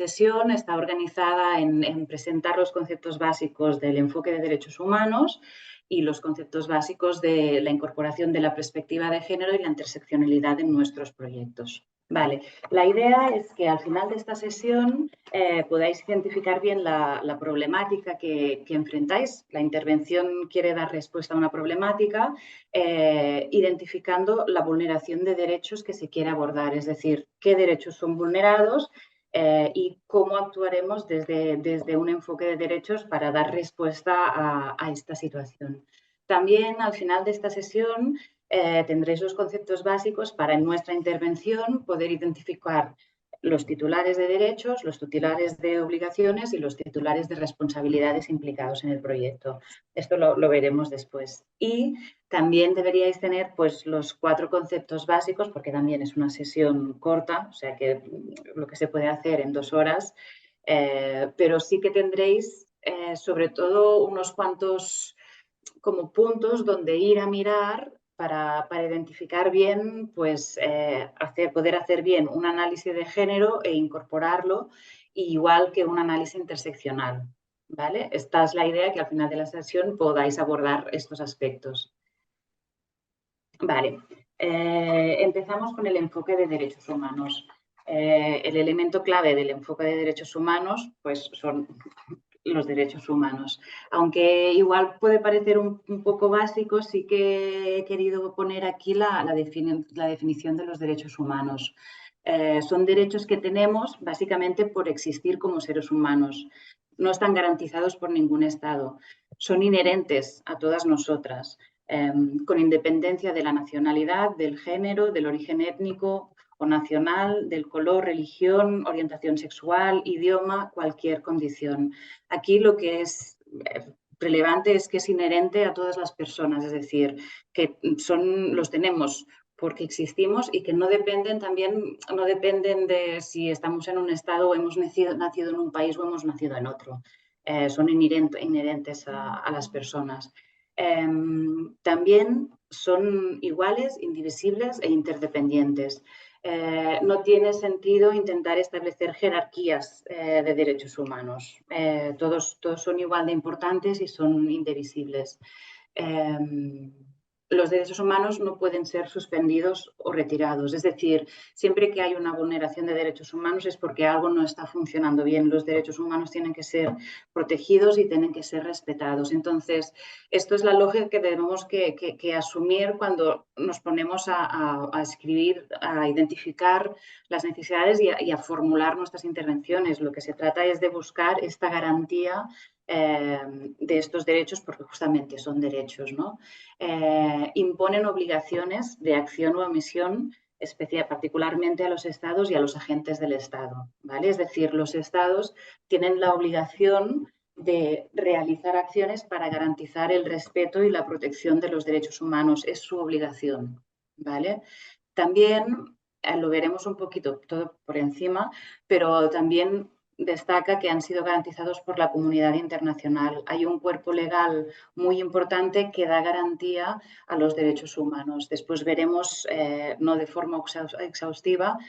sesión está organizada en presentar los conceptos básicos del enfoque de derechos humanos y los conceptos básicos de la incorporación de la perspectiva de género y la interseccionalidad en nuestros proyectos. Vale, la idea es que al final de esta sesión podáis identificar bien la problemática que enfrentáis. La intervención quiere dar respuesta a una problemática, identificando la vulneración de derechos que se quiere abordar, es decir, qué derechos son vulnerados y cómo actuaremos desde un enfoque de derechos para dar respuesta a esta situación. También al final de esta sesión tendréis los conceptos básicos para en nuestra intervención poder identificar los titulares de derechos, los titulares de obligaciones y los titulares de responsabilidades implicados en el proyecto. Esto lo veremos después. Y también deberíais tener pues, los 4 conceptos básicos, porque también es una sesión corta, o sea que lo que se puede hacer en 2 horas, pero sí que tendréis sobre todo unos cuantos como puntos donde ir a mirar para identificar bien, pues poder hacer bien un análisis de género e incorporarlo, igual que un análisis interseccional. ¿Vale? Esta es la idea, que al final de la sesión podáis abordar estos aspectos. Vale, empezamos con el enfoque de derechos humanos. El elemento clave del enfoque de derechos humanos pues, son los derechos humanos. Aunque igual puede parecer un poco básico, sí que he querido poner aquí la definición de los derechos humanos. Son derechos que tenemos básicamente por existir como seres humanos. No están garantizados por ningún Estado. Son inherentes a todas nosotras, con independencia de la nacionalidad, del género, del origen étnico o nacional, del color, religión, orientación sexual, idioma, cualquier condición. Aquí lo que es relevante es que es inherente a todas las personas, es decir, que los tenemos porque existimos y que no dependen de si estamos en un estado o hemos nacido en un país o hemos nacido en otro. Son inherentes a las personas. También son iguales, indivisibles e interdependientes. No tiene sentido intentar establecer jerarquías de derechos humanos. Todos son igual de importantes y son indivisibles. Los derechos humanos no pueden ser suspendidos o retirados. Es decir, siempre que hay una vulneración de derechos humanos es porque algo no está funcionando bien. Los derechos humanos tienen que ser protegidos y tienen que ser respetados. Entonces, esto es la lógica que tenemos que asumir cuando nos ponemos a escribir, a identificar las necesidades y a formular nuestras intervenciones. Lo que se trata es de buscar esta garantía de estos derechos, porque justamente son derechos, ¿no? Imponen obligaciones de acción o omisión, particularmente a los Estados y a los agentes del Estado, ¿vale? Es decir, los Estados tienen la obligación de realizar acciones para garantizar el respeto y la protección de los derechos humanos. Es su obligación, ¿vale? También lo veremos un poquito todo por encima, pero también destaca que han sido garantizados por la comunidad internacional. Hay un cuerpo legal muy importante que da garantía a los derechos humanos. Después veremos, no de forma exhaustiva,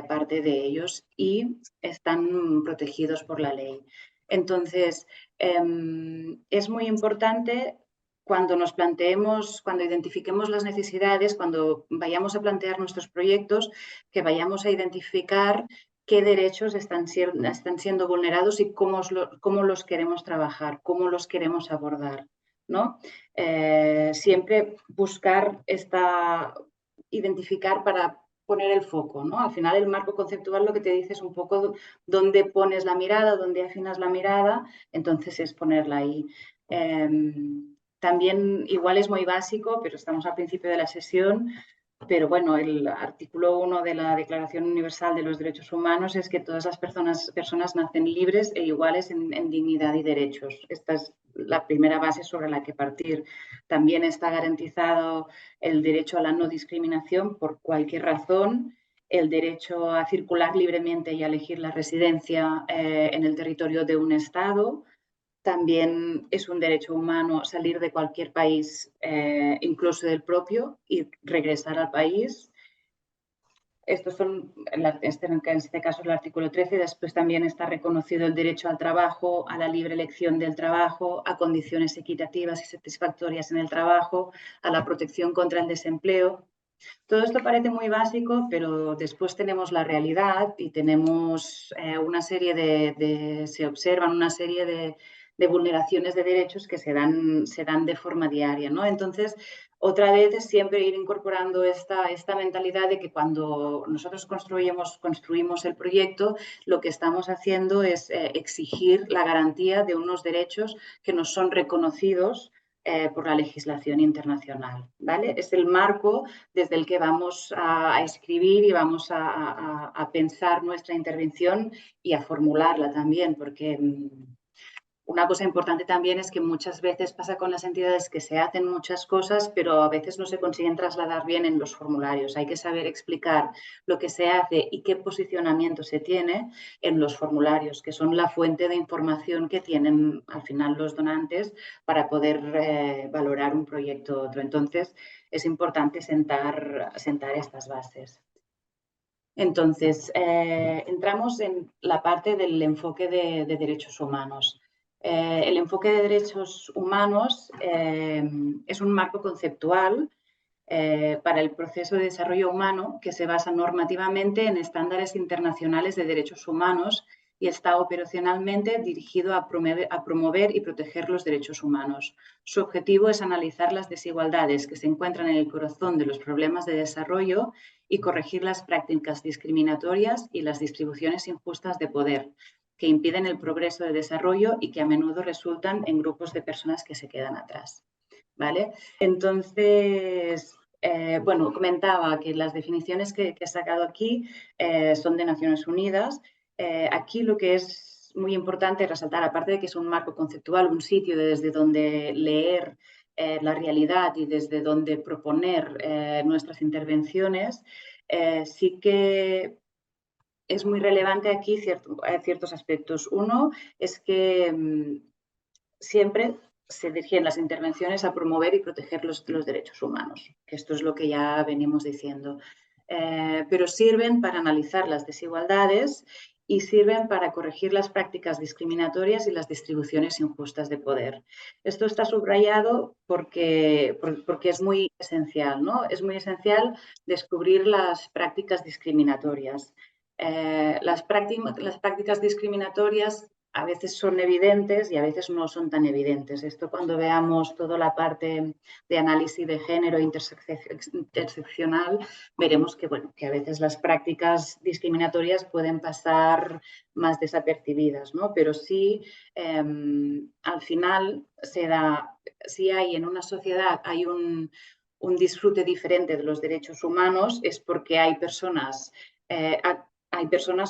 parte de ellos y están protegidos por la ley. Entonces, es muy importante cuando nos planteemos, cuando identifiquemos las necesidades, cuando vayamos a plantear nuestros proyectos, que vayamos a identificar qué derechos están siendo vulnerados y cómo los queremos trabajar, cómo los queremos abordar, ¿no? Siempre buscar identificar para poner el foco, ¿no? Al final el marco conceptual lo que te dice es un poco dónde pones la mirada, dónde afinas la mirada, entonces es ponerla ahí. También igual es muy básico, pero estamos al principio de la sesión, pero bueno, el artículo 1 de la Declaración Universal de los Derechos Humanos es que todas las personas nacen libres e iguales en dignidad y derechos. Esta es la primera base sobre la que partir. También está garantizado el derecho a la no discriminación por cualquier razón, el derecho a circular libremente y a elegir la residencia en el territorio de un Estado. También es un derecho humano salir de cualquier país, incluso del propio, y regresar al país. estos son, en este caso, el artículo 13. Después también está reconocido el derecho al trabajo, a la libre elección del trabajo, a condiciones equitativas y satisfactorias en el trabajo, a la protección contra el desempleo. Todo esto parece muy básico, pero después tenemos la realidad y tenemos una serie se observan una serie de vulneraciones de derechos que se dan de forma diaria, ¿no? Entonces, otra vez es siempre ir incorporando esta mentalidad de que cuando nosotros construimos el proyecto, lo que estamos haciendo es exigir la garantía de unos derechos que nos son reconocidos por la legislación internacional, ¿vale? Es el marco desde el que vamos a escribir y vamos a pensar nuestra intervención y a formularla también, porque una cosa importante también es que muchas veces pasa con las entidades que se hacen muchas cosas, pero a veces no se consiguen trasladar bien en los formularios. Hay que saber explicar lo que se hace y qué posicionamiento se tiene en los formularios, que son la fuente de información que tienen al final los donantes para poder valorar un proyecto u otro. Entonces, es importante sentar estas bases. Entonces, entramos en la parte del enfoque de derechos humanos. El enfoque de derechos humanos es un marco conceptual para el proceso de desarrollo humano que se basa normativamente en estándares internacionales de derechos humanos y está operacionalmente dirigido a promover y proteger los derechos humanos. Su objetivo es analizar las desigualdades que se encuentran en el corazón de los problemas de desarrollo y corregir las prácticas discriminatorias y las distribuciones injustas de poder que impiden el progreso de desarrollo y que a menudo resultan en grupos de personas que se quedan atrás. ¿Vale? Entonces, bueno, comentaba que las definiciones que he sacado aquí son de Naciones Unidas. Aquí lo que es muy importante resaltar, aparte de que es un marco conceptual, un sitio desde donde leer la realidad y desde donde proponer nuestras intervenciones, sí que es muy relevante aquí ciertos aspectos. Uno es que siempre se dirigen las intervenciones a promover y proteger los derechos humanos, que esto es lo que ya venimos diciendo. Pero sirven para analizar las desigualdades y sirven para corregir las prácticas discriminatorias y las distribuciones injustas de poder. Esto está subrayado porque es muy esencial, ¿no? Es muy esencial descubrir las prácticas discriminatorias. Las prácticas discriminatorias a veces son evidentes y a veces no son tan evidentes. Esto cuando veamos toda la parte de análisis de género interseccional, veremos que, bueno, que a veces las prácticas discriminatorias pueden pasar más desapercibidas, ¿no? Pero sí, al final si hay en una sociedad hay un disfrute diferente de los derechos humanos, es porque hay personas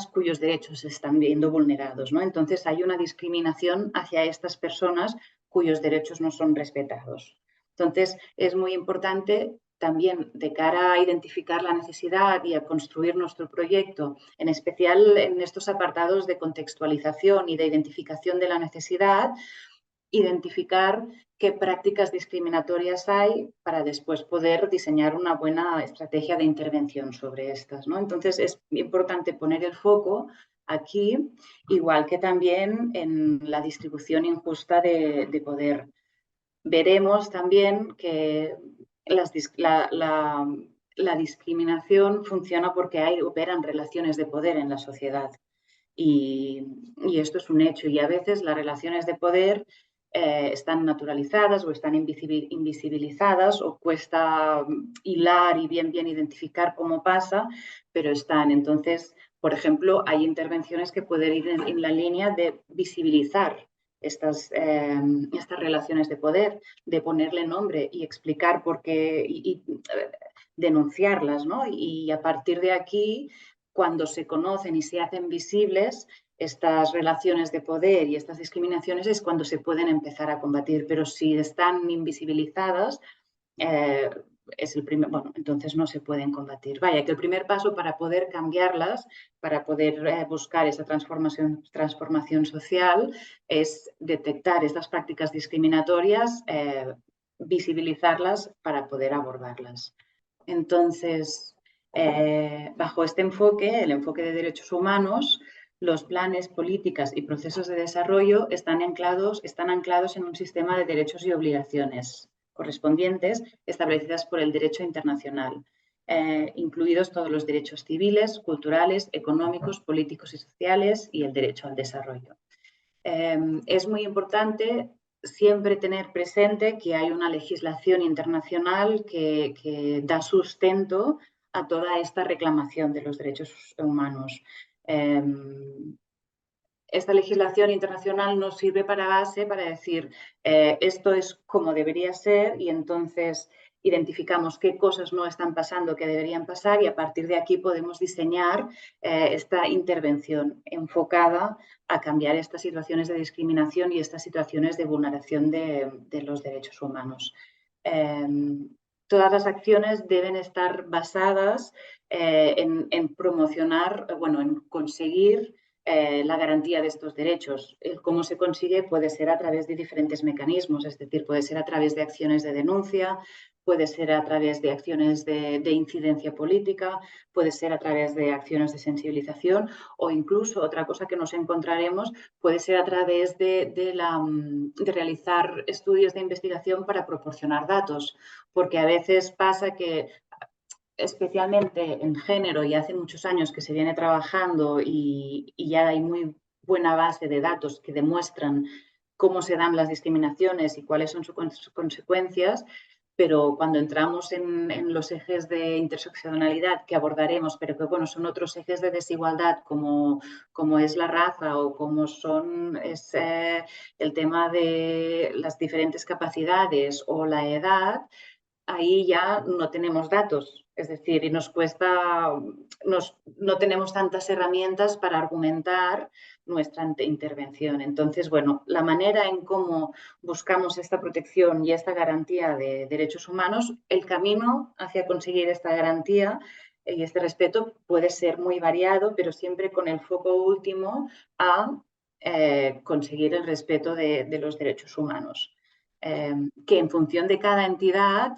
cuyos derechos se están viendo vulnerados, ¿no? Entonces hay una discriminación hacia estas personas cuyos derechos no son respetados. Entonces es muy importante también de cara a identificar la necesidad y a construir nuestro proyecto, en especial en estos apartados de contextualización y de identificación de la necesidad, identificar qué prácticas discriminatorias hay para después poder diseñar una buena estrategia de intervención sobre estas, ¿no? Entonces, es importante poner el foco aquí, igual que también en la distribución injusta de poder. Veremos también que la discriminación funciona porque operan relaciones de poder en la sociedad. Y esto es un hecho. Y a veces las relaciones de poder están naturalizadas o están invisibilizadas o cuesta hilar y bien identificar cómo pasa, pero están. Entonces, por ejemplo, hay intervenciones que pueden ir en la línea de visibilizar estas relaciones de poder, de ponerle nombre y explicar por qué y denunciarlas, ¿no? Y a partir de aquí, cuando se conocen y se hacen visibles estas relaciones de poder y estas discriminaciones, es cuando se pueden empezar a combatir. Pero si están invisibilizadas, es el primer, bueno, entonces no se pueden combatir. Vaya, que el primer paso para poder cambiarlas, para poder buscar esa transformación social, es detectar estas prácticas discriminatorias, visibilizarlas para poder abordarlas. Entonces, Bajo este enfoque, el enfoque de derechos humanos, los planes, políticas y procesos de desarrollo están anclados en un sistema de derechos y obligaciones correspondientes establecidas por el derecho internacional, incluidos todos los derechos civiles, culturales, económicos, políticos y sociales y el derecho al desarrollo. Es muy importante siempre tener presente que hay una legislación internacional que da sustento a toda esta reclamación de los derechos humanos. Esta legislación internacional nos sirve para base para decir esto es como debería ser y entonces identificamos qué cosas no están pasando que deberían pasar y a partir de aquí podemos diseñar esta intervención enfocada a cambiar estas situaciones de discriminación y estas situaciones de vulneración de los derechos humanos. Todas las acciones deben estar basadas en promocionar, bueno, en conseguir la garantía de estos derechos. Cómo se consigue puede ser a través de diferentes mecanismos, es decir, puede ser a través de acciones de denuncia, puede ser a través de acciones de incidencia política, puede ser a través de acciones de sensibilización o incluso otra cosa que nos encontraremos puede ser a través de realizar estudios de investigación para proporcionar datos, porque a veces pasa que especialmente en género, y hace muchos años que se viene trabajando y ya hay muy buena base de datos que demuestran cómo se dan las discriminaciones y cuáles son sus consecuencias, pero cuando entramos en los ejes de interseccionalidad que abordaremos, pero que bueno, son otros ejes de desigualdad como es la raza o como es el tema de las diferentes capacidades o la edad, ahí ya no tenemos datos, es decir, y nos cuesta, no tenemos tantas herramientas para argumentar nuestra intervención. Entonces, bueno, la manera en cómo buscamos esta protección y esta garantía de derechos humanos, el camino hacia conseguir esta garantía y este respeto puede ser muy variado, pero siempre con el foco último a conseguir el respeto de los derechos humanos. Que en función de cada entidad,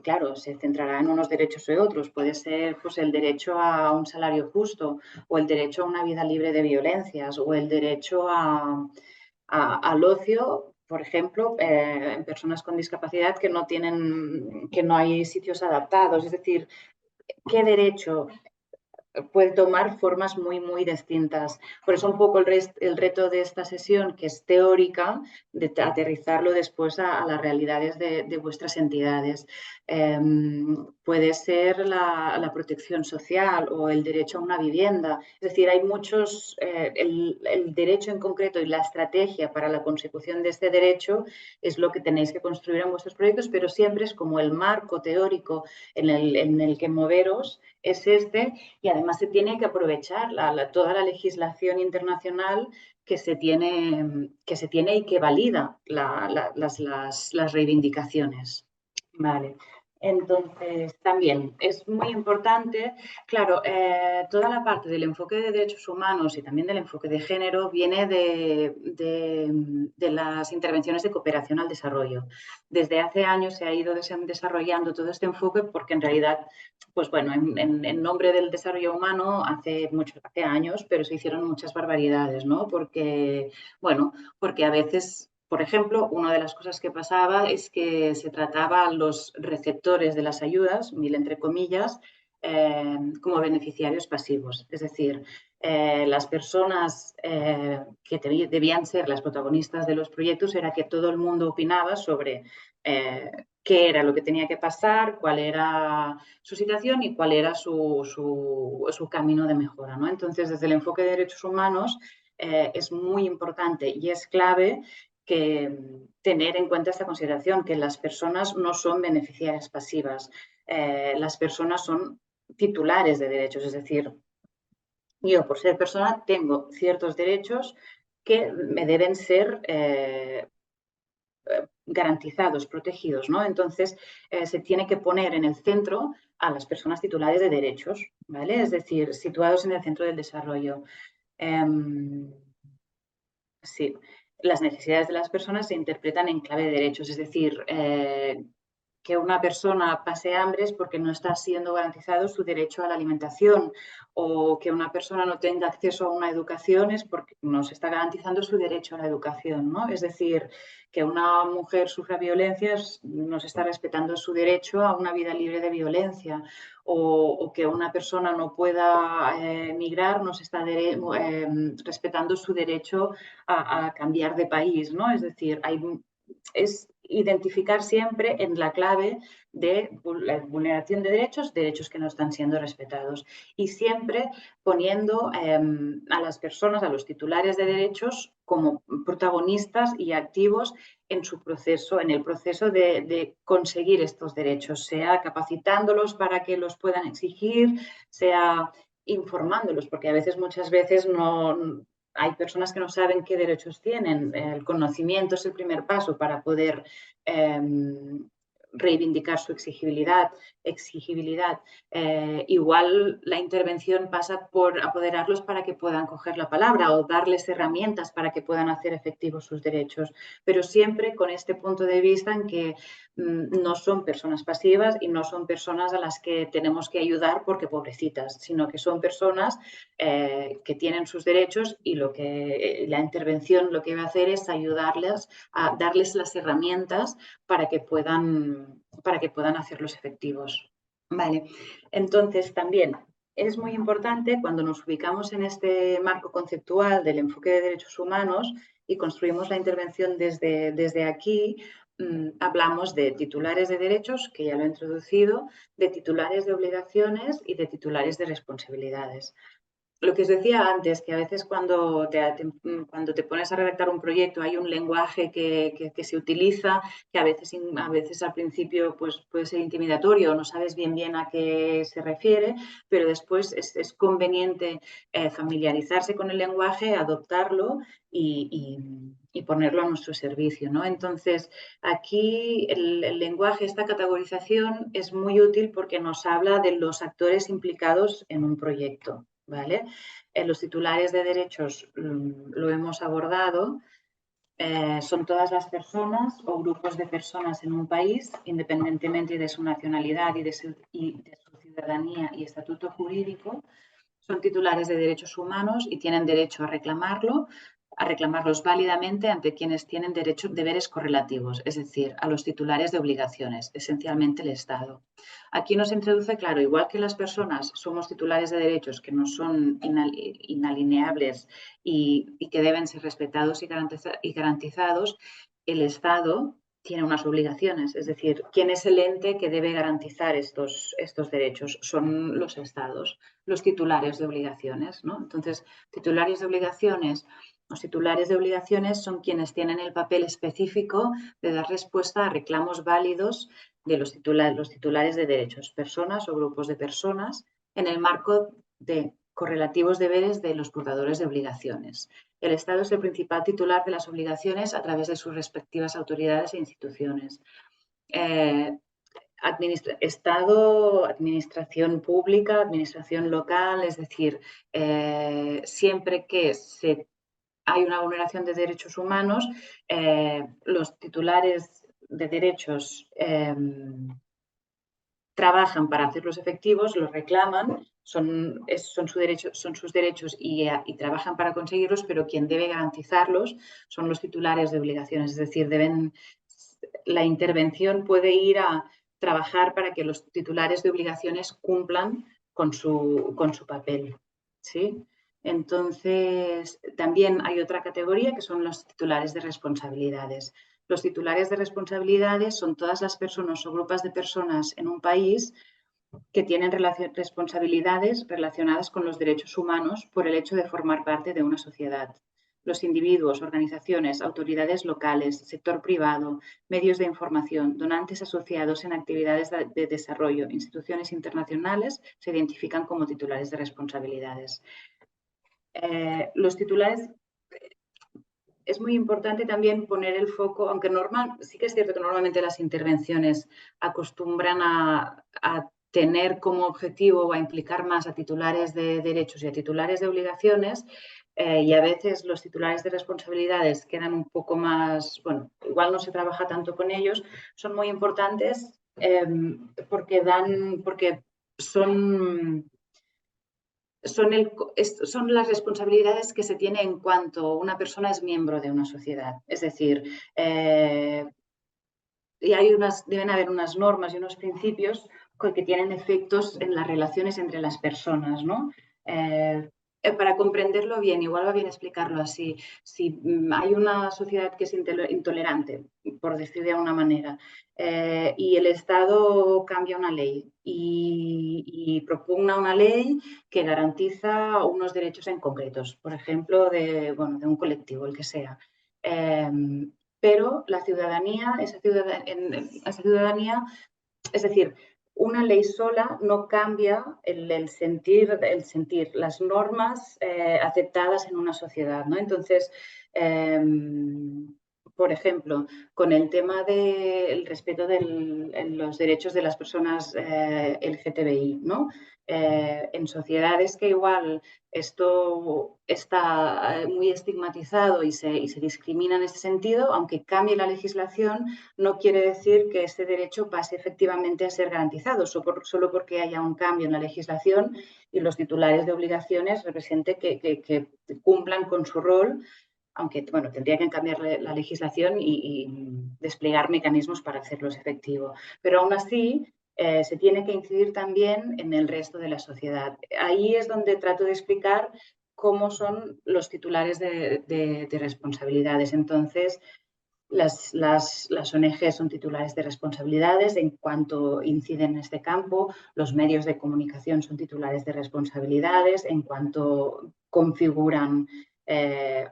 claro, se centrará en unos derechos u otros. Puede ser pues, el derecho a un salario justo o el derecho a una vida libre de violencias o el derecho al ocio, por ejemplo, en personas con discapacidad que no hay sitios adaptados. Es decir, ¿qué derecho puede tomar formas muy, muy distintas? Por eso un poco el reto de esta sesión, que es teórica, de aterrizarlo después a las realidades de vuestras entidades. Puede ser la protección social o el derecho a una vivienda. Es decir, hay muchos, el derecho en concreto y la estrategia para la consecución de este derecho es lo que tenéis que construir en vuestros proyectos, pero siempre es como el marco teórico en el que moveros es este, y además se tiene que aprovechar toda la legislación internacional que se tiene y que valida las reivindicaciones. Vale. Entonces, también es muy importante, claro, toda la parte del enfoque de derechos humanos y también del enfoque de género viene de las intervenciones de cooperación al desarrollo. Desde hace años se ha ido desarrollando todo este enfoque porque en realidad, pues bueno, en nombre del desarrollo humano hace años, pero se hicieron muchas barbaridades, ¿no? Porque, bueno, porque a veces, por ejemplo, una de las cosas que pasaba es que se trataba a los receptores de las ayudas, mil entre comillas, como beneficiarios pasivos. Es decir, las personas que debían ser las protagonistas de los proyectos era que todo el mundo opinaba sobre qué era lo que tenía que pasar, cuál era su situación y cuál era su camino de mejora, ¿no? Entonces, desde el enfoque de derechos humanos es muy importante y es clave que tener en cuenta esta consideración, que las personas no son beneficiarias pasivas, las personas son titulares de derechos, es decir, yo por ser persona tengo ciertos derechos que me deben ser garantizados, protegidos, ¿no? Entonces, se tiene que poner en el centro a las personas titulares de derechos, ¿vale? Es decir, situados en el centro del desarrollo. Sí, las necesidades de las personas se interpretan en clave de derechos, es decir, que una persona pase hambre es porque no está siendo garantizado su derecho a la alimentación, o que una persona no tenga acceso a una educación es porque no se está garantizando su derecho a la educación, ¿no? Es decir, que una mujer sufra violencias no se está respetando su derecho a una vida libre de violencia, o que una persona no pueda migrar, no se está respetando su derecho a cambiar de país, ¿no? Es decir, es identificar siempre en la clave de la vulneración de derechos, derechos que no están siendo respetados. Y siempre poniendo a las personas, a los titulares de derechos, como protagonistas y activos en su proceso, en el proceso de conseguir estos derechos, sea capacitándolos para que los puedan exigir, sea informándolos, porque a veces, muchas veces, no hay personas que no saben qué derechos tienen. El conocimiento es el primer paso para poder reivindicar su exigibilidad. Igual la intervención pasa por apoderarlos para que puedan coger la palabra o darles herramientas para que puedan hacer efectivos sus derechos, pero siempre con este punto de vista en que no son personas pasivas y no son personas a las que tenemos que ayudar porque pobrecitas, sino que son personas que tienen sus derechos, y la intervención lo que va a hacer es ayudarles a darles las herramientas para que puedan hacerlos efectivos. Vale, entonces también es muy importante, cuando nos ubicamos en este marco conceptual del enfoque de derechos humanos y construimos la intervención desde aquí, hablamos de titulares de derechos, que ya lo he introducido, de titulares de obligaciones y de titulares de responsabilidades. Lo que os decía antes, que a veces cuando te pones a redactar un proyecto hay un lenguaje que se utiliza, que a veces al principio pues, puede ser intimidatorio, no sabes bien a qué se refiere, pero después es conveniente familiarizarse con el lenguaje, adoptarlo y ponerlo a nuestro servicio, ¿no? Entonces, aquí el lenguaje, esta categorización es muy útil porque nos habla de los actores implicados en un proyecto. ¿Vale? Los titulares de derechos lo hemos abordado. Son todas las personas o grupos de personas en un país, independientemente de su nacionalidad y de su ciudadanía y estatuto jurídico, son titulares de derechos humanos y tienen derecho a reclamarlos válidamente ante quienes tienen deberes correlativos, es decir, a los titulares de obligaciones, esencialmente el Estado. Aquí nos introduce, claro, igual que las personas somos titulares de derechos que no son inalineables y que deben ser respetados y garantizados, el Estado tiene unas obligaciones, es decir, ¿quién es el ente que debe garantizar estos derechos? Son los estados, los titulares de obligaciones, ¿no? Entonces, los titulares de obligaciones son quienes tienen el papel específico de dar respuesta a reclamos válidos de los titulares de derechos, personas o grupos de personas, en el marco de correlativos deberes de los portadores de obligaciones. El Estado es el principal titular de las obligaciones a través de sus respectivas autoridades e instituciones. Estado, administración pública, administración local, es decir, siempre que hay una vulneración de derechos humanos, los titulares de derechos trabajan para hacerlos efectivos, los reclaman, son sus derechos y trabajan para conseguirlos, pero quien debe garantizarlos son los titulares de obligaciones, es decir, la intervención puede ir a trabajar para que los titulares de obligaciones cumplan con su papel, ¿sí? Entonces, también hay otra categoría que son los titulares de responsabilidades. Los titulares de responsabilidades son todas las personas o grupos de personas en un país que tienen responsabilidades relacionadas con los derechos humanos por el hecho de formar parte de una sociedad. Los individuos, organizaciones, autoridades locales, sector privado, medios de información, donantes asociados en actividades de desarrollo, instituciones internacionales, se identifican como titulares de responsabilidades. Los titulares, es muy importante también poner el foco, aunque sí que es cierto que normalmente las intervenciones acostumbran a tener como objetivo o a implicar más a titulares de derechos y a titulares de obligaciones, y a veces los titulares de responsabilidades quedan un poco más, bueno, igual no se trabaja tanto con ellos, son muy importantes porque son las responsabilidades que se tienen en cuanto una persona es miembro de una sociedad. Es decir, y deben haber unas normas y unos principios que tienen efectos en las relaciones entre las personas, ¿no? Para comprenderlo bien, igual va bien explicarlo así. Si hay una sociedad que es intolerante, por decir de alguna manera, y el Estado cambia una ley y propugna una ley que garantiza unos derechos en concretos, por ejemplo, de un colectivo, el que sea. Pero la ciudadanía, esa ciudadanía, es decir, una ley sola no cambia el sentir, las normas aceptadas en una sociedad, ¿no? Entonces, por ejemplo, con el tema del respeto de los derechos de las personas LGTBI, ¿no? En sociedades que igual esto está muy estigmatizado y se discrimina en ese sentido, aunque cambie la legislación, no quiere decir que este derecho pase efectivamente a ser garantizado, solo porque haya un cambio en la legislación y los titulares de obligaciones represente que cumplan con su rol, aunque bueno, tendría que cambiar la legislación y desplegar mecanismos para hacerlos efectivo. Pero aún así, se tiene que incidir también en el resto de la sociedad. Ahí es donde trato de explicar cómo son los titulares de responsabilidades. Entonces, las ONG son titulares de responsabilidades en cuanto inciden en este campo, los medios de comunicación son titulares de responsabilidades en cuanto configuran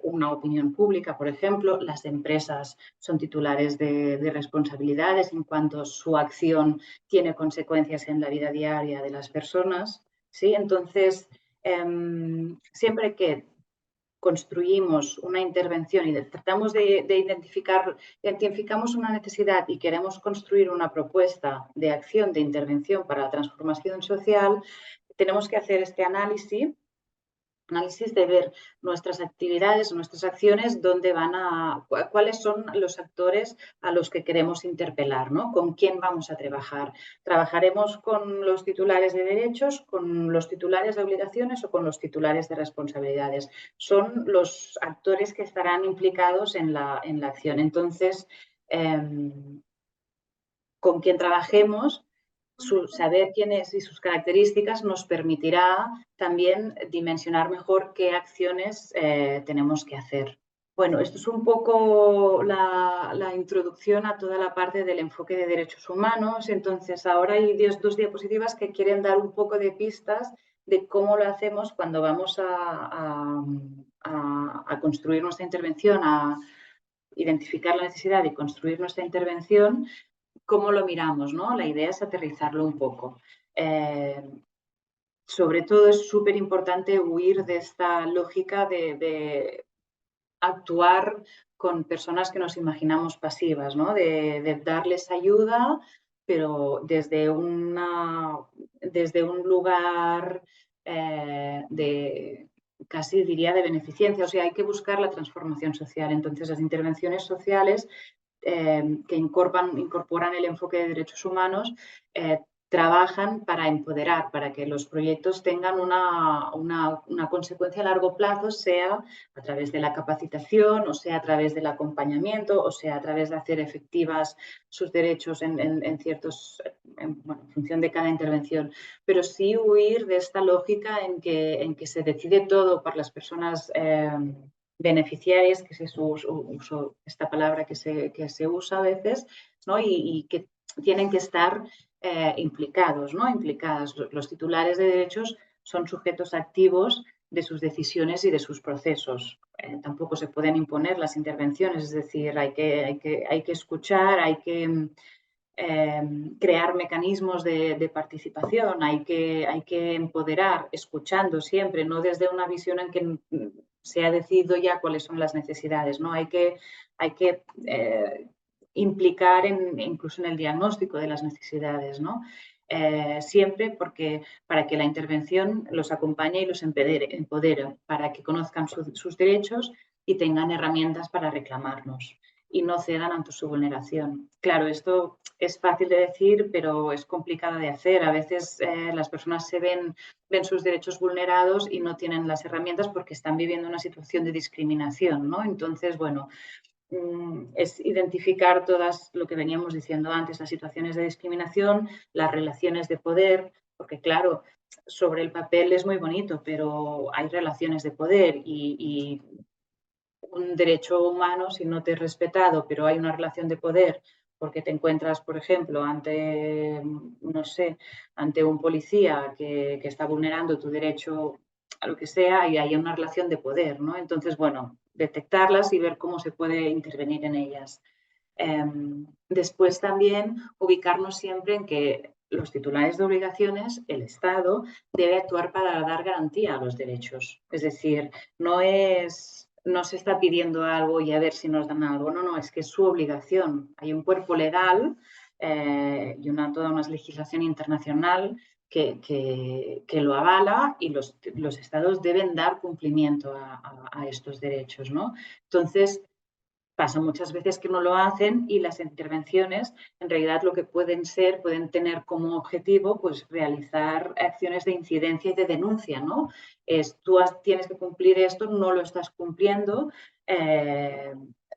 una opinión pública, por ejemplo, las empresas son titulares de responsabilidades en cuanto su acción tiene consecuencias en la vida diaria de las personas, ¿sí? Entonces, siempre que construimos una intervención y tratamos de identificamos una necesidad y queremos construir una propuesta de acción, de intervención para la transformación social, tenemos que hacer este análisis de ver nuestras actividades, nuestras acciones, cuáles son los actores a los que queremos interpelar, ¿no? Con quién vamos a trabajar. ¿Trabajaremos con los titulares de derechos, con los titulares de obligaciones o con los titulares de responsabilidades? Son los actores que estarán implicados en la acción. Entonces, con quien trabajemos, saber quién es y sus características nos permitirá también dimensionar mejor qué acciones tenemos que hacer. Bueno, esto es un poco la introducción a toda la parte del enfoque de derechos humanos. Entonces, ahora hay dos diapositivas que quieren dar un poco de pistas de cómo lo hacemos cuando vamos a construir nuestra intervención, a identificar la necesidad de construir nuestra intervención. ¿Cómo lo miramos? ¿No? La idea es aterrizarlo un poco. Sobre todo es súper importante huir de esta lógica de actuar con personas que nos imaginamos pasivas, ¿no? De darles ayuda, pero desde un lugar casi diría de beneficencia. O sea, hay que buscar la transformación social. Entonces, las intervenciones sociales que incorporan el enfoque de derechos humanos, trabajan para empoderar, para que los proyectos tengan una consecuencia a largo plazo, sea a través de la capacitación, o sea a través del acompañamiento, o sea a través de hacer efectivas sus derechos en función de cada intervención. Pero sí huir de esta lógica en que se decide todo por las personas beneficiarias, que es uso esta palabra que se usa a veces, ¿no? y que tienen que estar implicados, ¿no? Implicadas. Los titulares de derechos son sujetos activos de sus decisiones y de sus procesos. Tampoco se pueden imponer las intervenciones, es decir, hay que escuchar, hay que crear mecanismos de participación, hay que empoderar, escuchando siempre, no desde una visión en que se ha decidido ya cuáles son las necesidades, ¿no? Hay que implicar incluso en el diagnóstico de las necesidades, ¿no? Siempre para que la intervención los acompañe y los empodere, para que conozcan sus derechos y tengan herramientas para reclamarnos. y no cedan ante su vulneración. Claro, esto es fácil de decir, pero es complicado de hacer. A veces las personas ven sus derechos vulnerados y no tienen las herramientas porque están viviendo una situación de discriminación, ¿no? Entonces, bueno, es identificar todas lo que veníamos diciendo antes, las situaciones de discriminación, las relaciones de poder, porque claro, sobre el papel es muy bonito, pero hay relaciones de poder y un derecho humano, si no te es respetado, pero hay una relación de poder porque te encuentras, por ejemplo, ante, no sé, ante un policía que está vulnerando tu derecho a lo que sea y hay una relación de poder, ¿no? Entonces, bueno, detectarlas y ver cómo se puede intervenir en ellas. Después también ubicarnos siempre en que los titulares de obligaciones, el Estado, debe actuar para dar garantía a los derechos. Es decir, no se está pidiendo algo y a ver si nos dan algo. No, es que es su obligación. Hay un cuerpo legal y toda una legislación internacional que lo avala y los estados deben dar cumplimiento a estos derechos, ¿no? Entonces, pasa muchas veces que no lo hacen y las intervenciones en realidad lo que pueden tener como objetivo pues realizar acciones de incidencia y de denuncia, ¿no? Tienes que cumplir esto, no lo estás cumpliendo,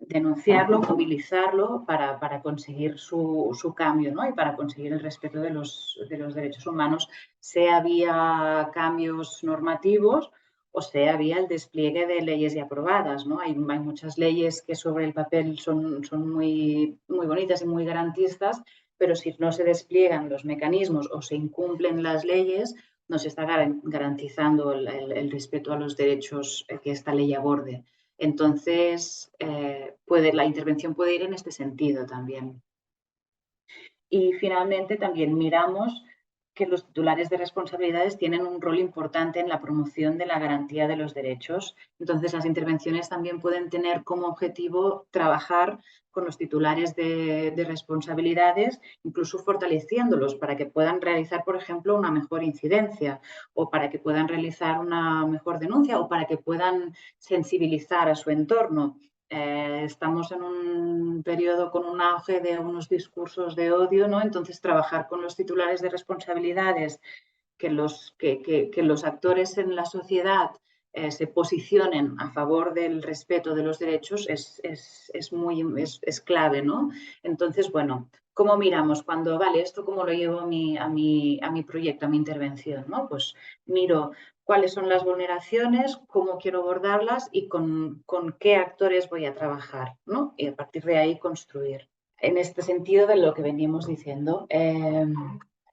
denunciarlo, movilizarlo para conseguir su cambio, ¿no? Y para conseguir el respeto de los derechos humanos, sea vía cambios normativos o sea, vía el despliegue de leyes ya aprobadas, ¿no? Hay muchas leyes que sobre el papel son muy, muy bonitas y muy garantistas, pero si no se despliegan los mecanismos o se incumplen las leyes, no se está garantizando el respeto a los derechos que esta ley aborde. Entonces, la intervención puede ir en este sentido también. Y finalmente también miramos que los titulares de responsabilidades tienen un rol importante en la promoción de la garantía de los derechos. Entonces, las intervenciones también pueden tener como objetivo trabajar con los titulares de responsabilidades, incluso fortaleciéndolos para que puedan realizar, por ejemplo, una mejor incidencia o para que puedan realizar una mejor denuncia o para que puedan sensibilizar a su entorno. Estamos en un periodo con un auge de unos discursos de odio, ¿no? Entonces, trabajar con los titulares de responsabilidades, que los actores en la sociedad se posicionen a favor del respeto de los derechos es clave, ¿no? Entonces, bueno, ¿cómo miramos? Vale, ¿esto cómo lo llevo a mi proyecto, a mi intervención? ¿No? Pues miro cuáles son las vulneraciones, cómo quiero abordarlas y con qué actores voy a trabajar, ¿no? Y a partir de ahí construir. En este sentido de lo que veníamos diciendo,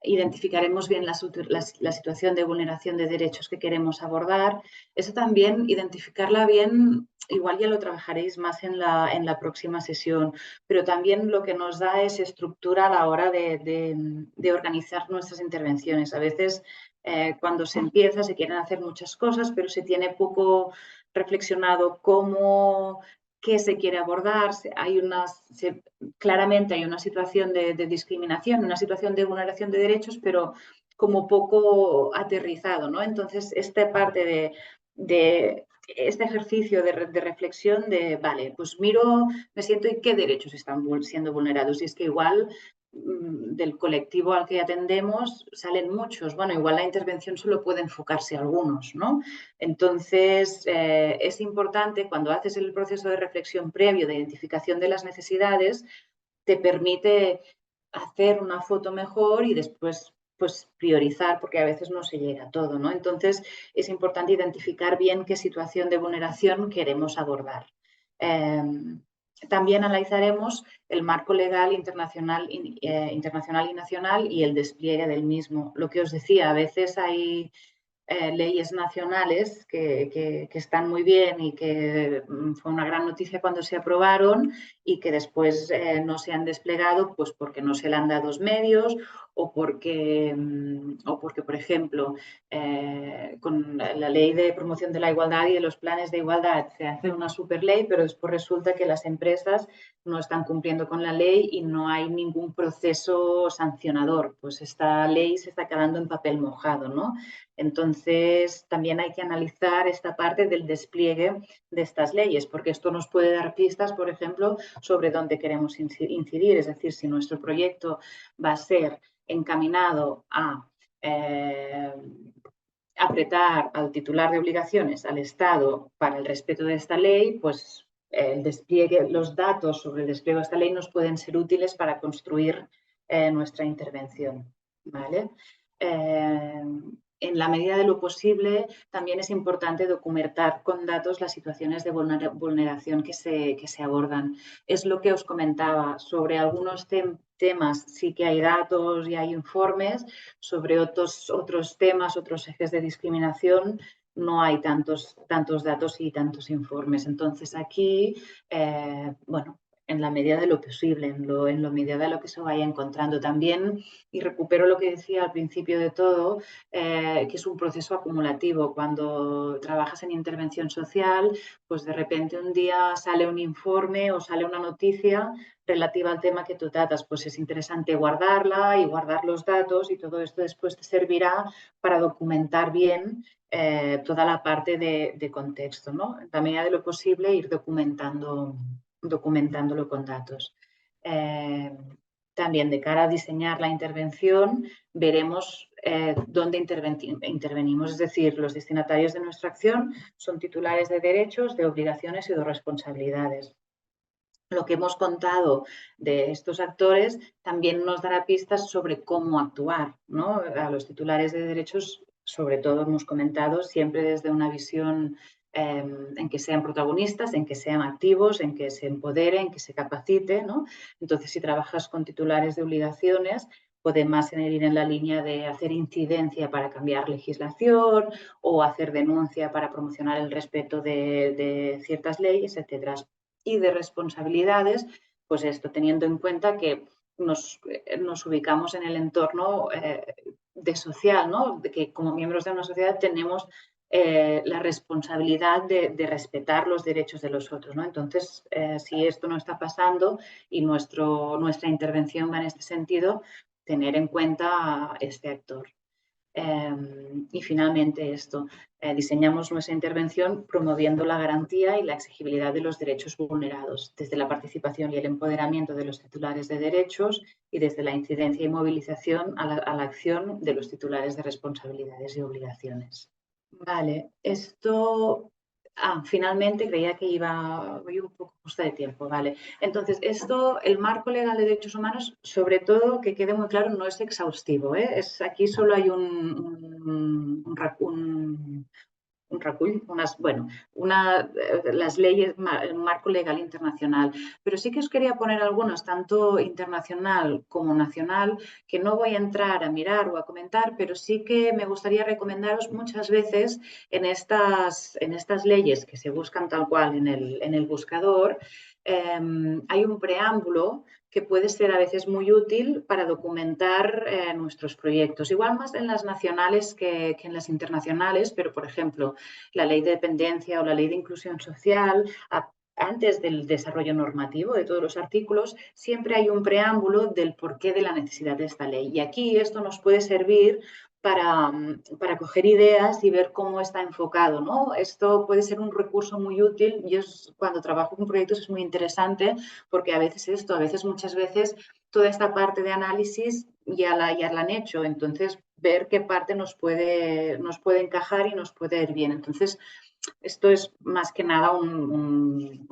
identificaremos bien la situación de vulneración de derechos que queremos abordar. Eso también, identificarla bien, igual ya lo trabajaréis más en la próxima sesión, pero también lo que nos da es estructura a la hora de organizar nuestras intervenciones. A veces cuando se empieza se quieren hacer muchas cosas, pero se tiene poco reflexionado qué se quiere abordar. Claramente hay una situación de discriminación, una situación de vulneración de derechos, pero como poco aterrizado, ¿no? Entonces, esta parte de este ejercicio de reflexión vale, pues miro, me siento y qué derechos están siendo vulnerados. Y es que igual del colectivo al que atendemos salen muchos. Bueno, igual la intervención solo puede enfocarse a algunos, ¿no? Entonces, es importante cuando haces el proceso de reflexión previo de identificación de las necesidades, te permite hacer una foto mejor y después pues priorizar, porque a veces no se llega a todo, ¿no? Entonces, es importante identificar bien qué situación de vulneración queremos abordar. También analizaremos el marco legal internacional y nacional y el despliegue del mismo. Lo que os decía, a veces hay leyes nacionales que están muy bien y que fue una gran noticia cuando se aprobaron y que después no se han desplegado pues porque no se le han dado medios o porque porque, por ejemplo, con la ley de promoción de la igualdad y de los planes de igualdad se hace una super ley, pero después resulta que las empresas no están cumpliendo con la ley y no hay ningún proceso sancionador. Pues esta ley se está quedando en papel mojado, ¿no? Entonces, también hay que analizar esta parte del despliegue de estas leyes, porque esto nos puede dar pistas, por ejemplo, sobre dónde queremos incidir. Es decir, si nuestro proyecto va a ser encaminado a apretar al titular de obligaciones, al Estado, para el respeto de esta ley, pues el despliegue, los datos sobre el despliegue de esta ley nos pueden ser útiles para construir nuestra intervención, ¿vale? En la medida de lo posible, también es importante documentar con datos las situaciones de vulneración que se abordan. Es lo que os comentaba, sobre algunos temas sí que hay datos y hay informes, sobre otros temas, otros ejes de discriminación, no hay tantos datos y tantos informes. Entonces, aquí, bueno, en la medida de lo posible, en la medida de lo que se vaya encontrando también, y recupero lo que decía al principio de todo, que es un proceso acumulativo. Cuando trabajas en intervención social, pues de repente un día sale un informe o sale una noticia relativa al tema que tú tratas, pues es interesante guardarla y guardar los datos, y todo esto después te servirá para documentar bien toda la parte de contexto, ¿no? En la medida de lo posible, ir documentándolo con datos. También de cara a diseñar la intervención, veremos dónde intervenimos, es decir, los destinatarios de nuestra acción son titulares de derechos, de obligaciones y de responsabilidades. Lo que hemos contado de estos actores también nos dará pistas sobre cómo actuar, ¿no? A los titulares de derechos, sobre todo, hemos comentado siempre desde una visión en que sean protagonistas, en que sean activos, en que se empoderen, en que se capacite, ¿no? Entonces, si trabajas con titulares de obligaciones, podemos ir en la línea de hacer incidencia para cambiar legislación o hacer denuncia para promocionar el respeto de ciertas leyes, etcétera. Y de responsabilidades, pues esto, teniendo en cuenta que nos ubicamos en el entorno de social, ¿no? De que como miembros de una sociedad tenemos la responsabilidad de respetar los derechos de los otros, ¿no? Entonces, si esto no está pasando y nuestra intervención va en este sentido, tener en cuenta a este actor. Y finalmente esto, diseñamos nuestra intervención promoviendo la garantía y la exigibilidad de los derechos vulnerados, desde la participación y el empoderamiento de los titulares de derechos y desde la incidencia y movilización a la acción de los titulares de responsabilidades y obligaciones. Vale, esto... finalmente creía que voy un poco justa de tiempo, vale. Entonces, esto, el marco legal de derechos humanos, sobre todo, que quede muy claro, no es exhaustivo, ¿eh? Aquí solo hay las leyes, el marco legal internacional. Pero sí que os quería poner algunos, tanto internacional como nacional, que no voy a entrar a mirar o a comentar, pero sí que me gustaría recomendaros muchas veces en estas leyes que se buscan tal cual en el buscador, hay un preámbulo que puede ser a veces muy útil para documentar nuestros proyectos. Igual más en las nacionales que en las internacionales, pero por ejemplo, la ley de dependencia o la ley de inclusión social, antes del desarrollo normativo de todos los artículos, siempre hay un preámbulo del porqué de la necesidad de esta ley. Y aquí esto nos puede servir para coger ideas y ver cómo está enfocado, ¿no? Esto puede ser un recurso muy útil. Yo cuando trabajo con proyectos es muy interesante porque a veces muchas veces toda esta parte de análisis ya la han hecho, entonces ver qué parte nos puede encajar y nos puede ir bien. Entonces, esto es más que nada un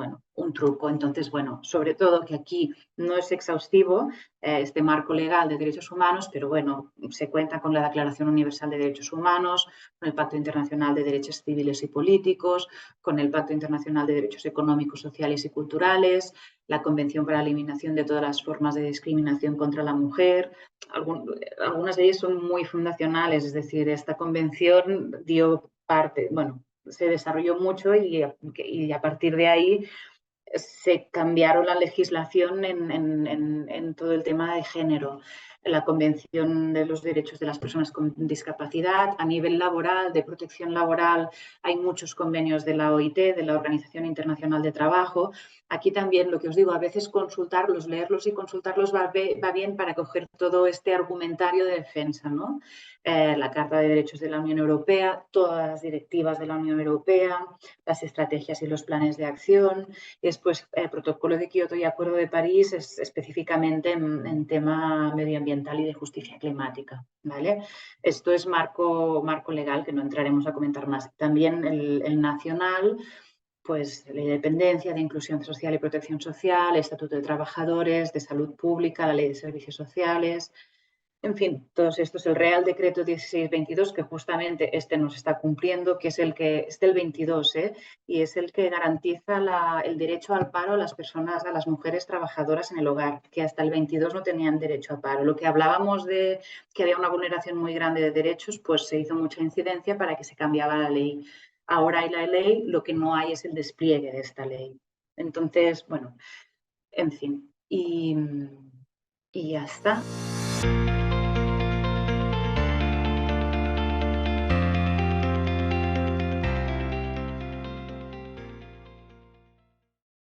truco. Entonces, bueno, sobre todo que aquí no es exhaustivo este marco legal de derechos humanos, pero bueno, se cuenta con la Declaración Universal de Derechos Humanos, con el Pacto Internacional de Derechos Civiles y Políticos, con el Pacto Internacional de Derechos Económicos, Sociales y Culturales, la Convención para la Eliminación de todas las formas de discriminación contra la mujer. Algunas de ellas son muy fundacionales, es decir, esta convención dio parte, bueno, se desarrolló mucho y a partir de ahí se cambiaron la legislación en todo el tema de género. la Convención de los Derechos de las Personas con Discapacidad. A nivel laboral, de protección laboral, hay muchos convenios de la OIT, de la Organización Internacional de Trabajo. Aquí también, lo que os digo, a veces consultarlos, leerlos y consultarlos va bien para coger todo este argumentario de defensa, ¿no? La Carta de Derechos de la Unión Europea, todas las directivas de la Unión Europea, las estrategias y los planes de acción. Y después, el Protocolo de Kioto y Acuerdo de París es específicamente en tema medioambiental y de justicia climática, ¿vale? Esto es marco legal, que no entraremos a comentar más. También el nacional, pues ley de dependencia, de inclusión social y protección social, estatuto de trabajadores, de salud pública, la ley de servicios sociales. En fin, todos estos, el Real Decreto 1622, que justamente este nos está cumpliendo, que es el que es del 22, y es el que garantiza el derecho al paro a las personas, a las mujeres trabajadoras en el hogar, que hasta el 22 no tenían derecho a paro. Lo que hablábamos de que había una vulneración muy grande de derechos, pues se hizo mucha incidencia para que se cambiara la ley. Ahora hay la ley, lo que no hay es el despliegue de esta ley. Entonces, bueno, en fin, y ya está.